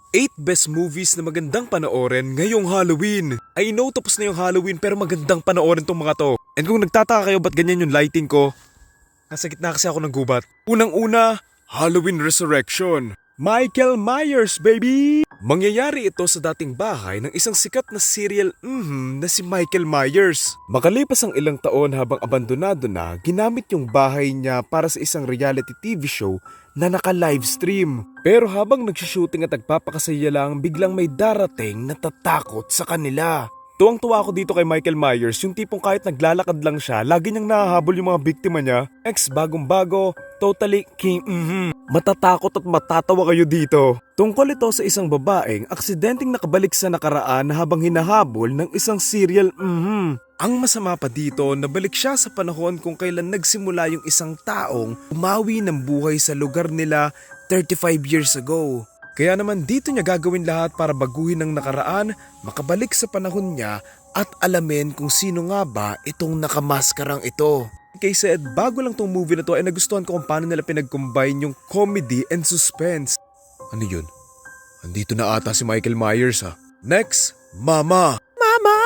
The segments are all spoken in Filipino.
8 best movies na magandang panoorin ngayong Halloween. I know tapos na yung Halloween pero magandang panoorin tong mga to. And kung nagtataka kayo ba't ganyan yung lighting ko, nasa gitna kasi ako ng gubat. Unang-una, Halloween Resurrection. Michael Myers, baby! Mangyayari ito sa dating bahay ng isang sikat na serial na si Michael Myers. Makalipas ang ilang taon habang abandonado na, ginamit yung bahay niya para sa isang reality TV show na naka-livestream. Pero habang nagsushooting at nagpapakasaya lang, biglang may darating na tatakot sa kanila. Tuwang-tuwa ako dito kay Michael Myers, yung tipong kahit naglalakad lang siya, lagi niyang nahahabol yung mga biktima niya. Bagong-bago, totally king Matatakot at matatawa kayo dito. Tungkol ito sa isang babaeng aksidenteng nakabalik sa nakaraan habang hinahabol ng isang serial Ang masama pa dito, nabalik siya sa panahon kung kailan nagsimula yung isang taong umawi ng buhay sa lugar nila 35 years ago. Kaya naman dito niya gagawin lahat para baguhin ang nakaraan, makabalik sa panahon niya at alamin kung sino nga ba itong nakamaskarang ito. Kay said, bago lang tong movie na to ay nagustuhan ko kung paano nila pinag-combine yung comedy and suspense. Ano yun? Andito na ata si Michael Myers ha. Next, Mama! Mama!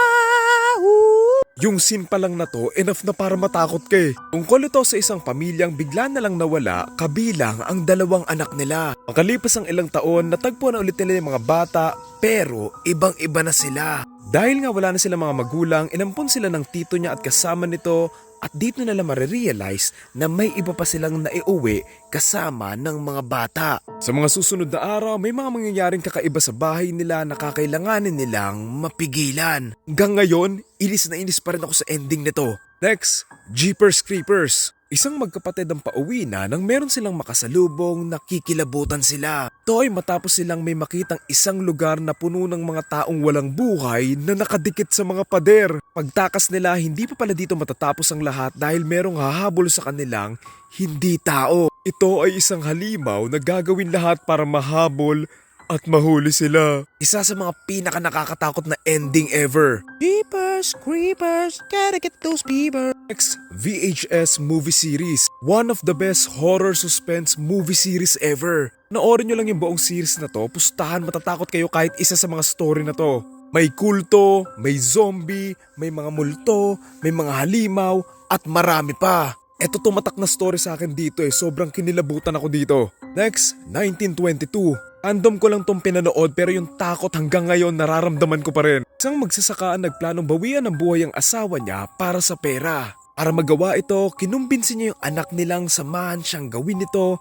Yung scene pa lang na to, enough na para matakot ka eh. Tungkol ito sa isang pamilyang bigla na lang nawala, kabilang ang dalawang anak nila. Makalipas ang ilang taon, natagpuan na ulit nila yung mga bata, pero ibang-iba na sila. Dahil nga wala na silang mga magulang, inampun sila ng tito niya at kasama nito, at dito nila marirealize na may iba pa silang naiuwi kasama ng mga bata. Sa mga susunod na araw, may mga mangyayaring kakaiba sa bahay nila na kakailanganin nilang mapigilan. Hanggang ngayon, inis na inis pa rin ako sa ending nito. Next, Jeepers Creepers. Isang magkapatid ang pauwi na nang meron silang makasalubong, nakikilabutan sila. Ito ay matapos silang may makitang isang lugar na puno ng mga taong walang buhay na nakadikit sa mga pader. Pagtakas nila, hindi pa pala dito matatapos ang lahat dahil merong hahabol sa kanilang hindi tao. Ito ay isang halimaw na gagawin lahat para mahabol at mahuli sila. Isa sa mga pinaka nakakatakot na ending ever. Jeepers Creepers, gotta get those beavers. Next, VHS movie series. One of the best horror suspense movie series ever. Noorin nyo lang yung buong series na to, pustahan matatakot kayo kahit isa sa mga story na to. May kulto, may zombie, may mga multo, may mga halimaw, at marami pa. Eto tumatak na story sa akin dito sobrang kinilabutan ako dito. Next, 1922. Random ko lang tong pinanood pero yung takot hanggang ngayon nararamdaman ko pa rin. Isang magsasaka ang nagplanong bawian ng buhay ang asawa niya para sa pera. Para magawa ito, kinumbinsi niya yung anak nilang samahan siyang gawin ito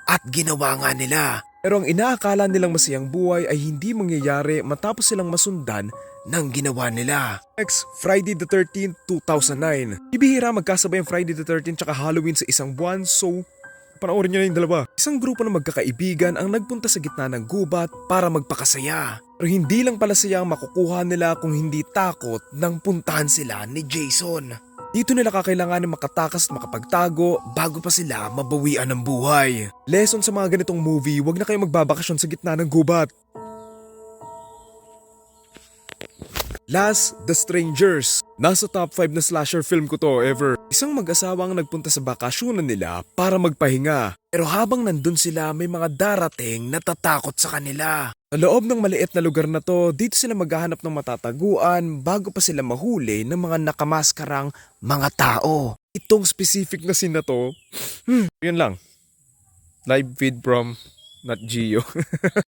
at ginawa nga nila. Pero ang inaakala nilang masayang buhay ay hindi mangyayari matapos silang masundan ng ginawa nila. Next, Friday the 13th, 2009. Ibihira magkasabay ang Friday the 13th tsaka Halloween sa isang buwan, so panoorin nyo na yung dalawa. Isang grupo ng magkakaibigan ang nagpunta sa gitna ng gubat para magpakasaya. Pero hindi lang pala saya ang makukuha nila kung hindi takot nang puntahan sila ni Jason. Dito nila kakailanganin makatakas at makapagtago bago pa sila mabawian ng buhay. Lesson sa mga ganitong movie, wag na kayo magbabakasyon sa gitna ng gubat. Last, The Strangers. Nasa top 5 na slasher film ko to ever. Isang mag-asawang nagpunta sa bakasyonan nila para magpahinga. Pero habang nandun sila, may mga darating na tatakot sa kanila. Sa loob ng maliit na lugar na to, dito sila maghahanap ng matataguan bago pa sila mahuli ng mga nakamaskarang mga tao. Itong specific na scene na to, yun lang. Live feed from Nat Geo.